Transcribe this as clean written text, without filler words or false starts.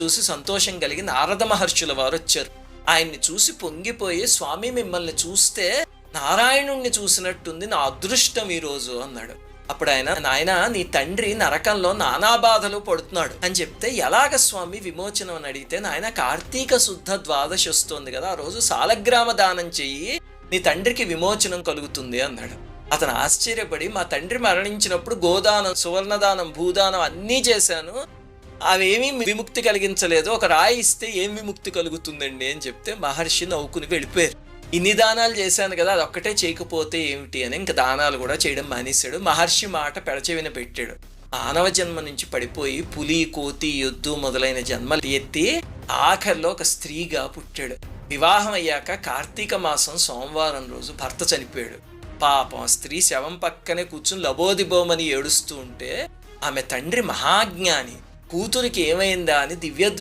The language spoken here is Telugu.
చూసి సంతోషం కలిగి నారద మహర్షుల వారు వచ్చారు. ఆయన్ని చూసి పొంగిపోయి, స్వామి మిమ్మల్ని చూస్తే నారాయణుణ్ణి చూసినట్టుంది, నా అదృష్టం ఈరోజు అన్నాడు. అప్పుడు ఆయన, నాయన నీ తండ్రి నరకంలో నానా బాధలు పడుతున్నాడు అని చెప్తే, ఎలాగ స్వామి విమోచనం అని అడిగితే, నాయన కార్తీక శుద్ధ ద్వాదశి వస్తోంది కదా, ఆ రోజు సాలగ్రామ దానం చెయ్యి, నీ తండ్రికి విమోచనం కలుగుతుంది అన్నాడు. అతను ఆశ్చర్యపడి, మా తండ్రి మరణించినప్పుడు గోదానం, సువర్ణదానం, భూదానం అన్నీ చేశాను, అవేమీ విముక్తి కలిగించలేదు, ఒక రాయి ఇస్తే ఏం విముక్తి కలుగుతుందండి అని చెప్తే మహర్షి నవ్వుకుని వెళ్ళిపోయారు. ఇన్ని దానాలు చేశాను కదా, అది ఒక్కటే చేయకపోతే ఏమిటి అని ఇంకా దానాలు కూడా చేయడం మానేశాడు. మహర్షి మాట పెడచెవిన పెట్టాడు. మానవ జన్మ నుంచి పడిపోయి పులి, కోతి, ఎద్దు మొదలైన జన్మలు ఎత్తి ఆఖరిలో ఒక స్త్రీగా పుట్టాడు. వివాహం అయ్యాక కార్తీక మాసం సోమవారం రోజు భర్త చనిపోయాడు. పాపం స్త్రీ శవం పక్కనే కూర్చుని లబోదిబోమని ఏడుస్తూ ఉంటే, ఆమె తండ్రి మహాజ్ఞాని, కూతురికి ఏమైందా అని దివ్య